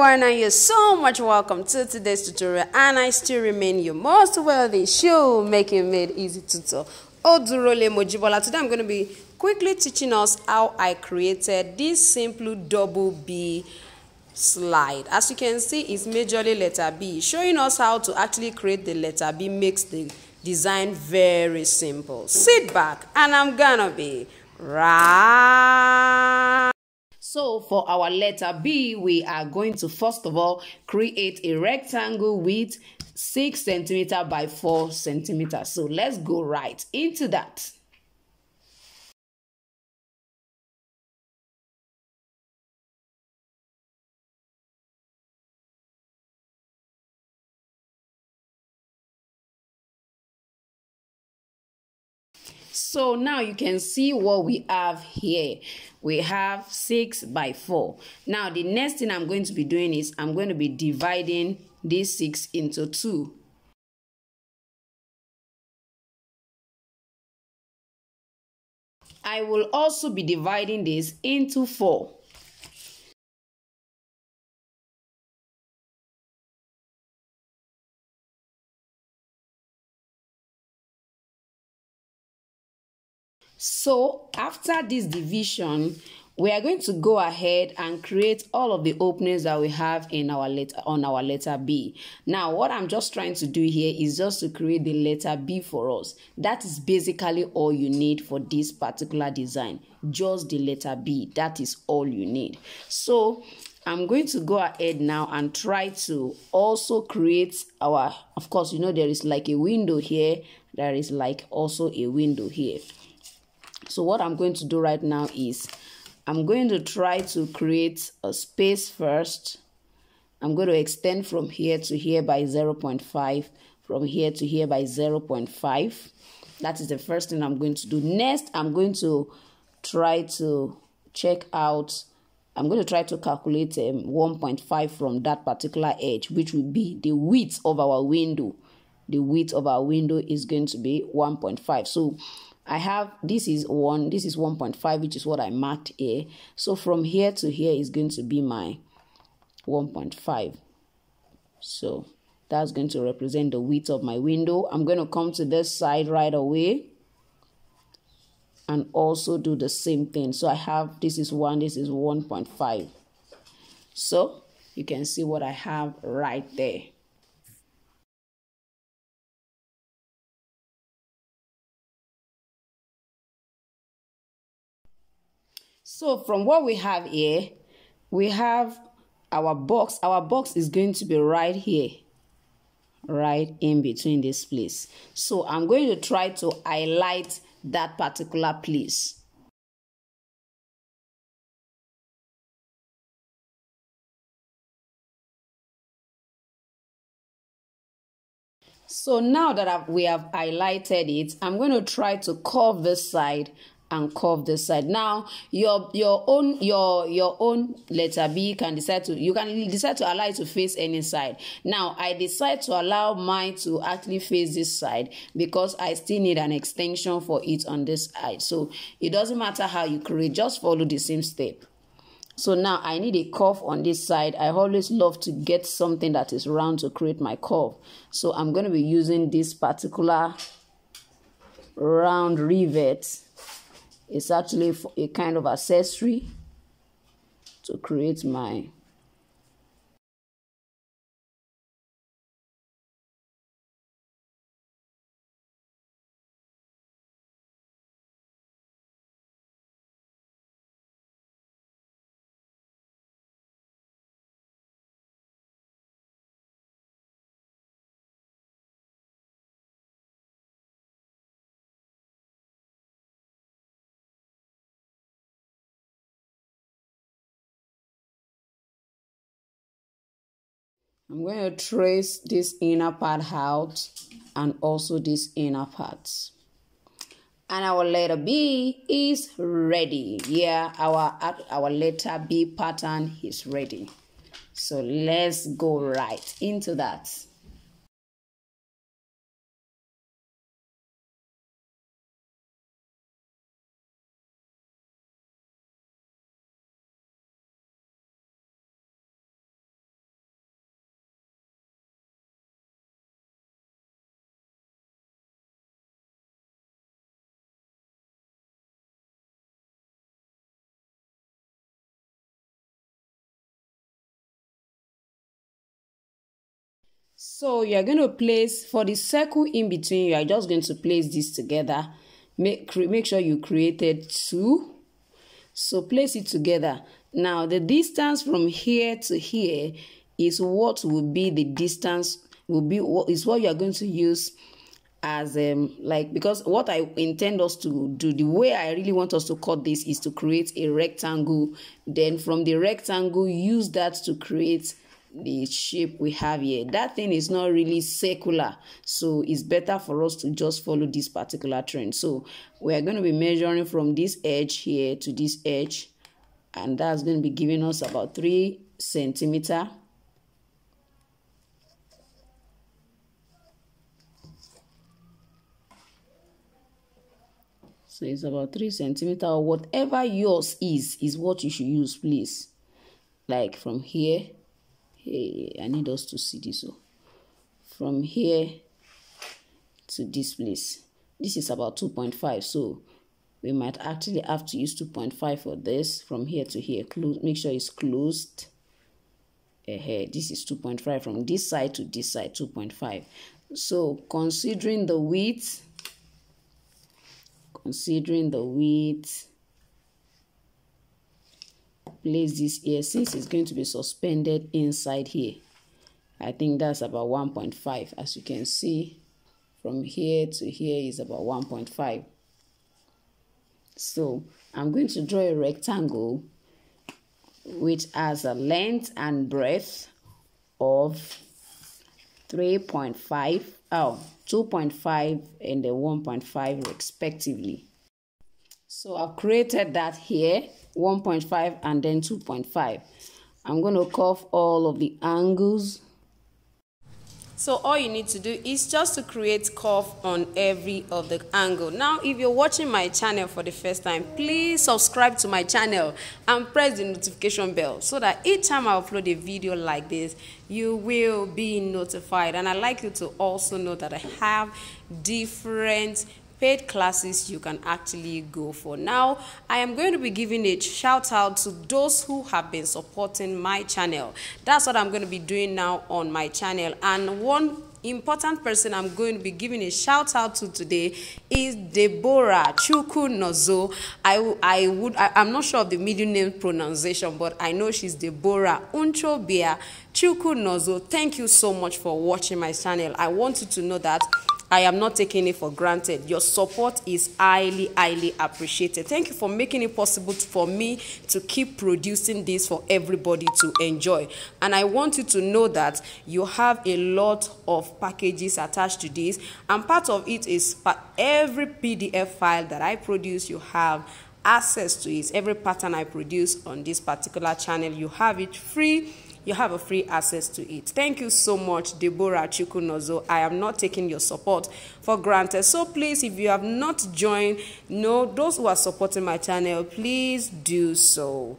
everyone, and you're so much welcome to today's tutorial, and I still remain your most wealthy shoemaking made easy tutor, Odurole Mojibola. Today I'm going to be quickly teaching us how I created this simple double B slide. As you can see, it's majorly letter B. Showing us how to actually create the letter B makes the design very simple. Sit back and I'm gonna be right. So for our letter B, we are going to first of all create a rectangle with 6 centimeters by 4 centimeters. So let's go right into that. So now you can see what we have here. We have 6 by 4. Now the next thing I'm going to be doing is I'm going to be dividing this 6 into 2. I will also be dividing this into 4. So after this division, we are going to go ahead and create all of the openings that we have in our letter B. Now, what I'm just trying to do here is just to create the letter B for us. That is basically all you need for this particular design. Just the letter B. That is all you need. So I'm going to go ahead now and try to also create our, of course, you know, there is like a window here. There is like also a window here. So what I'm going to do right now is I'm going to try to create a space first. I'm going to extend from here to here by 0.5, from here to here by 0.5. That is the first thing I'm going to do. Next, I'm going to try to check out, I'm going to try to calculate 1.5 from that particular edge, which will be the width of our window. The width of our window is going to be 1.5. So I have, this is 1.5, which is what I marked here. So from here to here is going to be my 1.5. So that's going to represent the width of my window. I'm going to come to this side right away and also do the same thing. So I have, this is 1, this is 1.5. So you can see what I have right there. So from what we have here, we have our box. Our box is going to be right here, right in between this place. So I'm going to try to highlight that particular place. So now that we have highlighted it, I'm going to try to curve this side and curve this side. Now your own letter B can decide to, you can decide to allow it to face any side. Now I decide to allow mine to actually face this side because I still need an extension for it on this side. So it doesn't matter how you create, just follow the same step. So now I need a curve on this side. I always love to get something that is round to create my curve. So I'm going to be using this particular round rivet. It's actually a kind of accessory to create my I'm going to trace this inner part out and also this inner part. And our letter B is ready. Yeah, our letter B pattern is ready. So let's go right into that. So you are going to place, for the circle in between, you are just going to place this together. Make sure you created 2. So place it together. Now the distance from here to here is what will be the distance, is what you are going to use as like, because what I intend us to do, the way I really want us to cut this is to create a rectangle. Then from the rectangle, use that to create the shape we have here. That thing is not really circular, so it's better for us to just follow this particular trend. So we're going to be measuring from this edge here to this edge, and that's going to be giving us about 3 centimeters. So it's about 3 centimeters, or whatever yours is what you should use, please. Like from here, hey, I need us to see this. So from here to this place, this is about 2.5. So we might actually have to use 2.5 for this. From here to here, make sure it's closed. This is 2.5 from this side to this side, 2.5. So considering the width, place this here. Since it's going to be suspended inside here, I think that's about 1.5. As you can see, from here to here is about 1.5. So I'm going to draw a rectangle which has a length and breadth of 2.5 and 1.5 respectively. So I've created that here, 1.5 and then 2.5. I'm going to curve all of the angles. So all you need to do is just to create curve on every of the angle. Now, if you're watching my channel for the first time, please subscribe to my channel and press the notification bell so that each time I upload a video like this, you will be notified. And I'd like you to also know that I have different paid classes you can actually go for. Now, I am going to be giving a shout out to those who have been supporting my channel. That's what I'm going to be doing now on my channel. And one important person I'm going to be giving a shout out to today is Deborah Chukwunozo. I'm not sure of the middle name pronunciation, but I know she's Deborah Unchobia Chukwunozo. Thank you so much for watching my channel. I want you to know that I am not taking it for granted. Your support is highly, highly appreciated. Thank you for making it possible for me to keep producing this for everybody to enjoy. And I want you to know that you have a lot of packages attached to this. And part of it is every PDF file that I produce, you have access to it. Every pattern I produce on this particular channel, you have it free. You have a free access to it. Thank you so much, Deborah Chukwunozo. I am not taking your support for granted. So please, if you have not joined, those who are supporting my channel, please do so.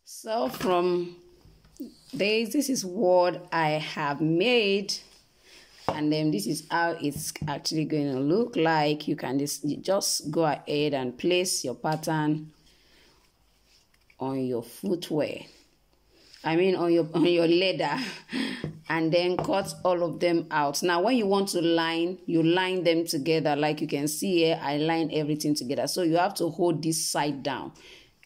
So from this is what I have made. And then this is how it's actually going to look like. You can just go ahead and place your pattern on your footwear. I mean on your leather, and then cut all of them out. Now when you want to line, you line them together. Like you can see here, I line everything together. So you have to hold this side down.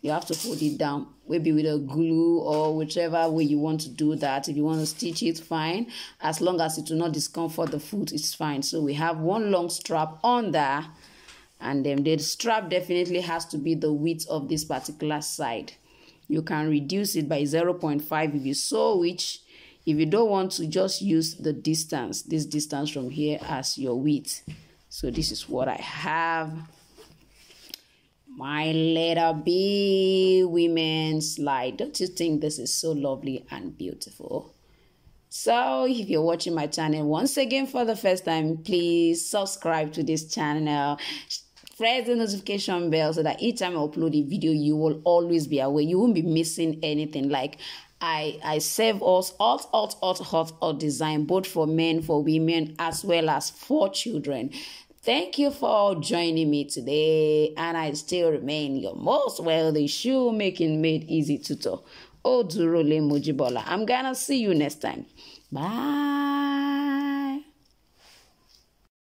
You have to hold it down, maybe with a glue or whichever way you want to do that. If you want to stitch it, fine. As long as it will not discomfort the foot, it's fine. So we have one long strap on there, and then the strap definitely has to be the width of this particular side. You can reduce it by 0.5 if you so wish. If you don't want to, just use the distance, this distance from here as your width. So this is what I have. My letter B women's slide. Don't you think this is so lovely and beautiful? So if you're watching my channel once again for the first time, please subscribe to this channel. Press the notification bell so that each time I upload a video, you will always be aware. You won't be missing anything. Like I serve us all design, both for men, for women, as well as for children. Thank you for joining me today, and I still remain your most wealthy shoemaking made easy tutor. Odurole Mojibola. I'm gonna see you next time. Bye.